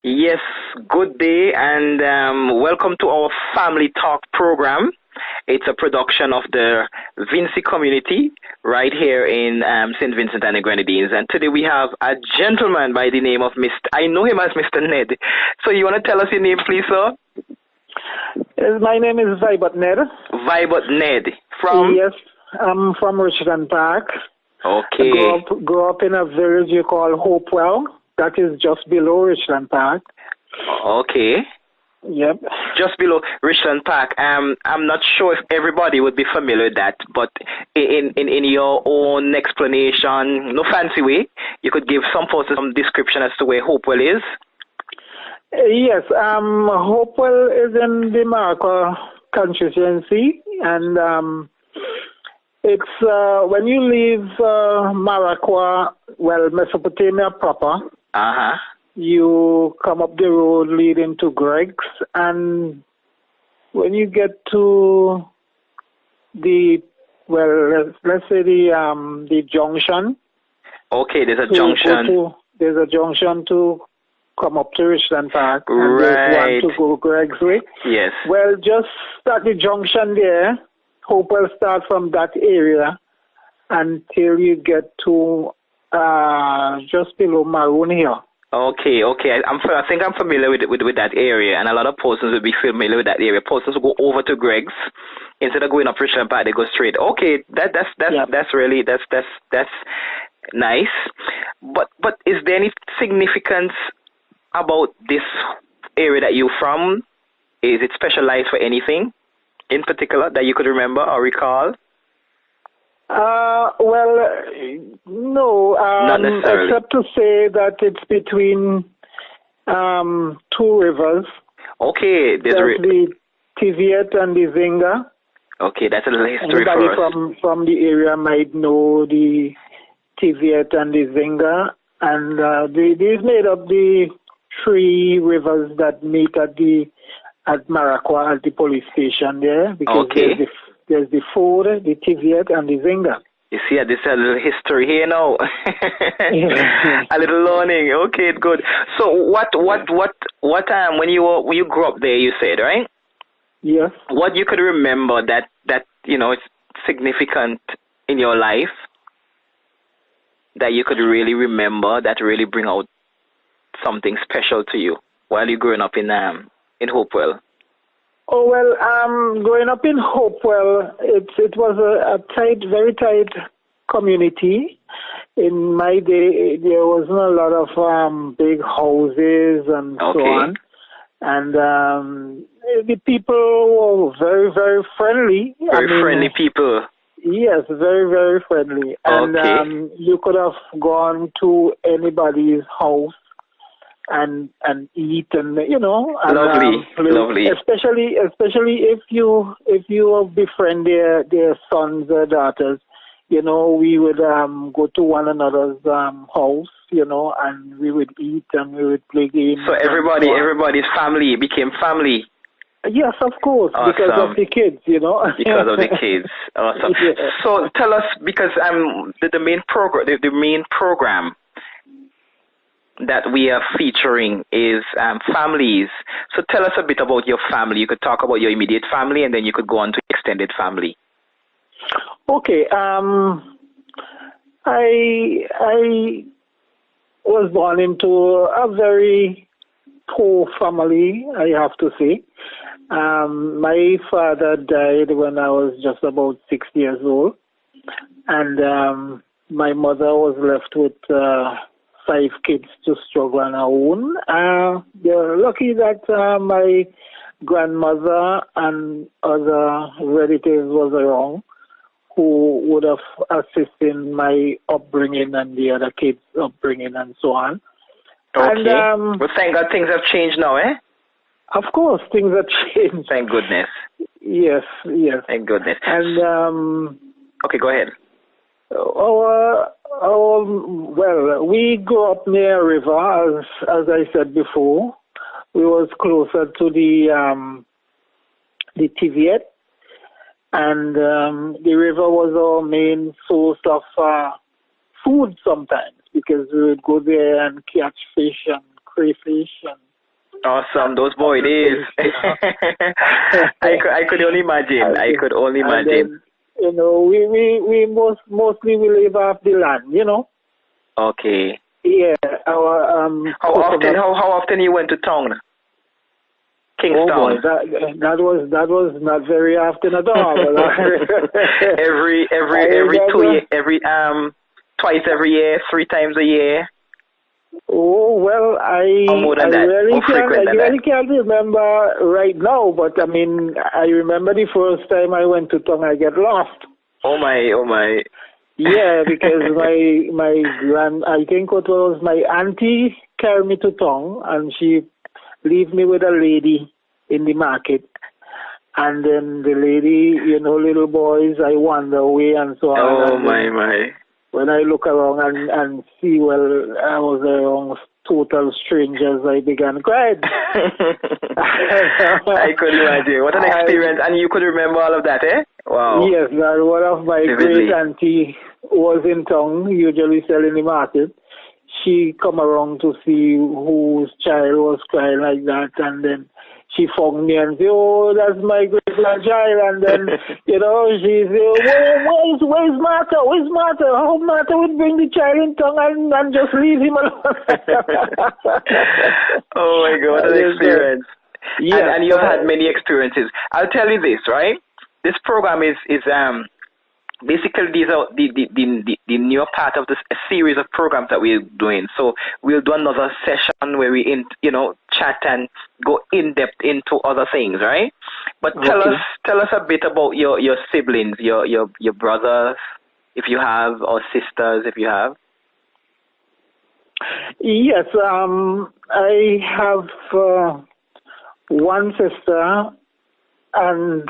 Yes, good day and welcome to our Family Talk program. It's a production of the Vincy community right here in St. Vincent and the Grenadines. And today we have a gentleman by the name of I know him as Mr. Nedd. So you want to tell us your name, please, sir? Yes, my name is Vibert Nedd. Vibert Nedd. From? Yes, I'm from Richland Park. Okay. I grew up in a village you call Hopewell. That is just below Richland Park. Okay. Yep. Just below Richland Park. I'm not sure if everybody would be familiar with that, but in your own explanation, no fancy way, you could give some description as to where Hopewell is. Yes. Hopewell is in the Maracua constituency, and it's when you leave Maracua, well, Mesopotamia proper. You come up the road leading to Greg's, and when you get to the, well, let's say the junction. Okay, there's a junction. There's a junction to come up to Richland Park, and right. there's one to go Greg's way. Yes. Well, just at the junction there, Hopewell starts from that area until you get to just below Maroon Hill. Okay. I think I'm familiar with that area, and a lot of persons will be familiar with that area. Persons will go over to Greg's instead of going up Richland Park, they go straight. Okay, that's really nice. But is there any significance about this area that you're from? Is it specialized for anything in particular that you could remember or recall? Well, no. Not necessarily. Except to say that it's between two rivers. Okay. There's the Tiviet and the Zinga. Okay, that's a little history Anybody for us. from the area might know the Tiviet and the Zinga. And these made up the three rivers that meet at Maracua at the police station there. Because there's the Ford, the Tiviet, and the Zinga. You see, this is a little history here now. A little learning. Okay, good. So, what? When you grew up there, you said, right? Yes. What you could remember that it's significant in your life that you could really remember that really bring out something special to you while you're growing up in Hopewell. Oh, well, growing up in Hopewell, it was a tight, very tight community. In my day, there wasn't a lot of big houses and so on. And the people were very, very friendly. Friendly people. Yes, very, very friendly. And you could have gone to anybody's house and eat and lovely. Especially if you befriend their sons or daughters, we would go to one another's house, and we would eat and we would play games. So everybody's family became family. Yes, of course, awesome. Because of the kids, Because of the kids, awesome. Yeah. So tell us, because the main program that we are featuring is families. So tell us a bit about your family. You could talk about your immediate family, and then you could go on to extended family. Okay. I was born into a very poor family, I have to say. My father died when I was just about 6 years old, and my mother was left with 5 kids to struggle on her own. They're lucky that my grandmother and other relatives was around who would have assisted in my upbringing and the other kids' upbringing and so on. Okay. And, well, thank God things have changed now, eh? Of course, things have changed. Thank goodness. Yes. Thank goodness. And okay, go ahead. Well, we grew up near a river, as I said before. We was closer to the Tiviet, and the river was our main source of food sometimes, because we would go there and catch fish and crayfish and Awesome, those boy days. I could only imagine. I could only imagine. Then, we mostly we live off the land, Okay. Yeah, our how often you went to town? Kingston. Oh boy, that was not very often at all. Twice every year, 3 times a year. Oh well, I really can't remember right now, but I mean I remember the first time I went to town I get lost. Oh my. Yeah, because I think it was my auntie carried me to town, and she leave me with a lady in the market. And then the lady, little boys, I wander away and so on. Oh, my. When I look around and see, well, I was around total strangers, I began crying. I could imagine. What an experience. And you could remember all of that, eh? Wow. Yes, one of my great auntie was in town, usually selling the market. She come around to see whose child was crying like that, and then she found me and said, "Oh, that's my great-grandchild." And then, she said, where's Martha? Where's Martha? How Martha would bring the child in town and just leave him alone? Oh, my God, what an experience. Yeah, and you've had many experiences. I'll tell you this, right? This program is basically these are the newer part of this series of programs that we're doing. So we'll do another session where we chat and go in depth into other things, right? But tell us a bit about your siblings, your brothers, if you have, or sisters, if you have. Yes, I have one sister and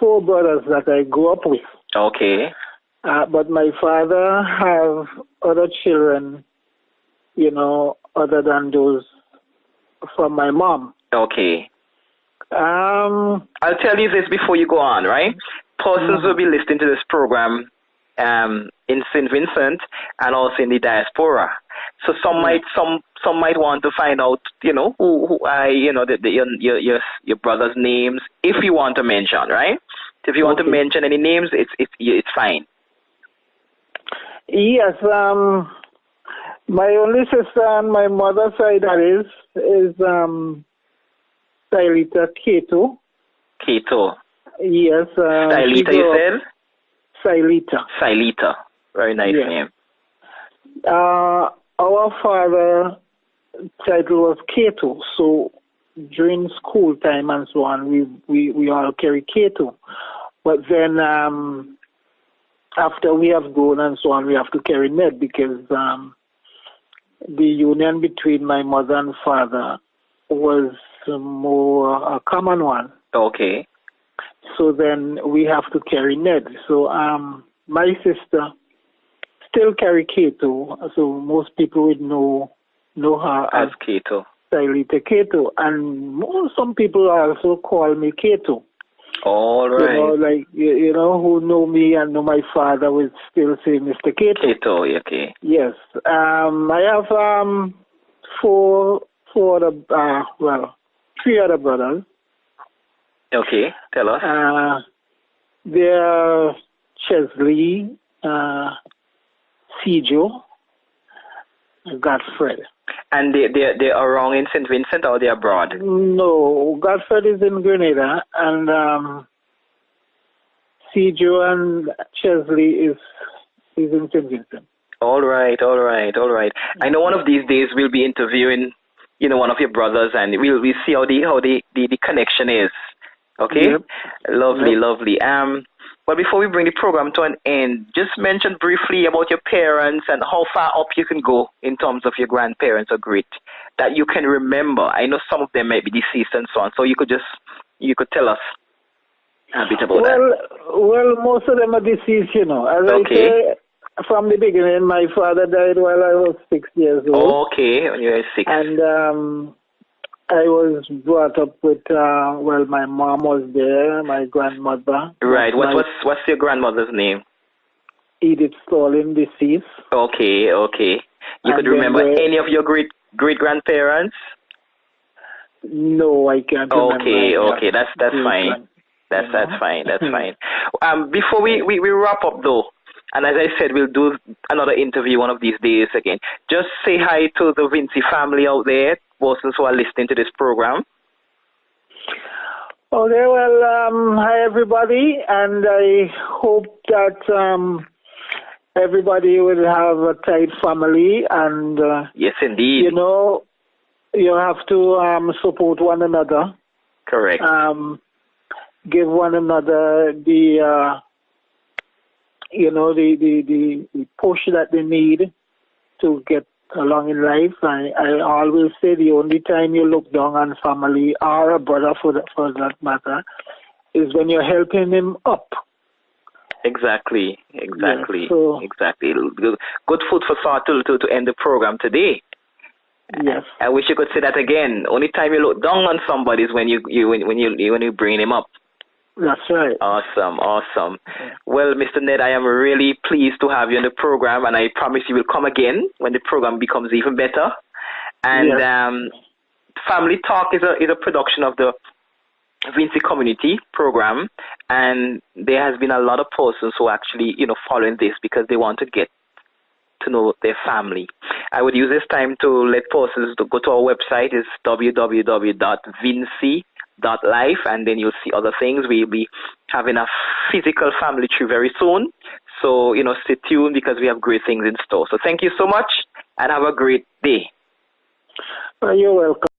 4 brothers that I grew up with. Okay. But my father have other children, other than those from my mom. Okay. I'll tell you this before you go on, right? Persons will be listening to this program in St. Vincent and also in the diaspora. So some might want to find out, who your brother's names, if you want to mention, right? If you want to mention any names, it's fine. Yes, my only sister on my mother's side, that is Stylita Kato. Kato. Yes. Stylita, you said? Stylita. Very nice name. Our father title was Kato, so during school time and so on, we all carry Kato. But then after we have grown and so on, we have to carry Nedd, because the union between my mother and father was more a common one. Okay. So then we have to carry Nedd. So my sister still carry Kato, so most people would know her as Kato. Stylita Kato, and some people also call me Kato. All right. Who know me and know my father would still say Mr. Kato. Kato, okay. Yes. I have 3 other brothers. Okay, tell us. They're Chesley, Cjo, Godfred. And they are around in St. Vincent, or they are abroad? No, Godfred is in Grenada, and Cjo and Chesley is in St. Vincent. All right. I know one of these days we'll be interviewing, one of your brothers, and we'll see how the connection is. Okay? Yep. Lovely. But before we bring the program to an end, just mention briefly about your parents and how far up you can go in terms of your grandparents or great that you can remember. I know some of them might be deceased and so on, so you could tell us a bit about that. Well, most of them are deceased, As I say, from the beginning, my father died while I was 6 years old. Okay, when you were 6. And I was brought up with, my mom was there, my grandmother. Right. What's your grandmother's name? Edith Stalin, deceased. Okay. You could remember any of your great grandparents? No, I can't remember. Okay, that's fine. That's fine. That's fine. Before we wrap up though, and as I said, we'll do another interview one of these days again. Just say hi to the Vincy family out there, persons who are listening to this program. Okay, well, hi everybody, and I hope that everybody will have a tight family, and yes, indeed. You know, you have to support one another. Correct. Give one another the the push that they need to get along in life. I always say the only time you look down on family or a brother for that matter is when you're helping him up. Exactly. Yes, so, exactly. Good food for thought to end the program today. Yes. I wish you could say that again. Only time you look down on somebody is when you bring him up. That's right. Awesome. Well, Mr. Nedd, I am really pleased to have you in the program, and I promise you will come again when the program becomes even better. And yes. Family Talk is a production of the Vincy Community Program, and there has been a lot of persons who actually, following this because they want to get to know their family. I would use this time to let persons to go to our website. It's www.vincy.life, and then you'll see other things. We'll be having a physical family tree very soon. So, stay tuned because we have great things in store. So thank you so much and have a great day. You're welcome.